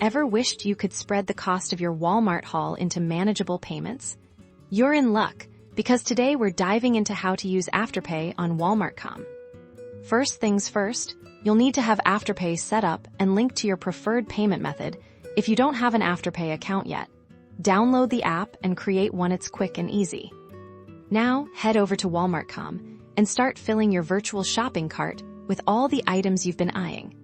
Ever wished you could spread the cost of your Walmart haul into manageable payments? You're in luck, because today we're diving into how to use Afterpay on Walmart.com. First things first, you'll need to have Afterpay set up and linked to your preferred payment method if you don't have an Afterpay account yet. Download the app and create one. It's quick and easy. Now, head over to Walmart.com and start filling your virtual shopping cart with all the items you've been eyeing.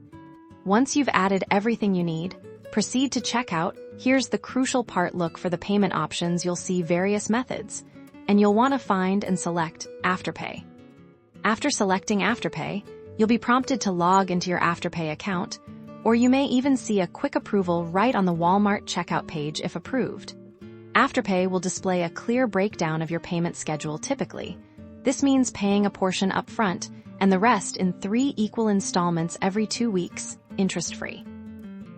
Once you've added everything you need, proceed to checkout. Here's the crucial part. Look for the payment options. You'll see various methods, and you'll want to find and select Afterpay. After selecting Afterpay, you'll be prompted to log into your Afterpay account, or you may even see a quick approval right on the Walmart checkout page if approved. Afterpay will display a clear breakdown of your payment schedule typically. This means paying a portion up front and the rest in 3 equal installments every 2 weeks, interest-free.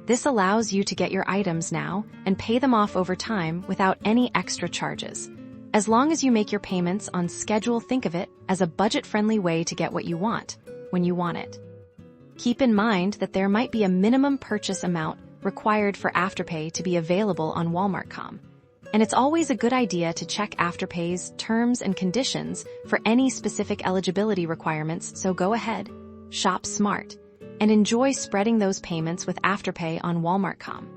This allows you to get your items now and pay them off over time without any extra charges. As long as you make your payments on schedule, think of it as a budget-friendly way to get what you want, when you want it. Keep in mind that there might be a minimum purchase amount required for Afterpay to be available on Walmart.com. And it's always a good idea to check Afterpay's terms and conditions for any specific eligibility requirements, so go ahead, shop smart, and enjoy spreading those payments with Afterpay on Walmart.com.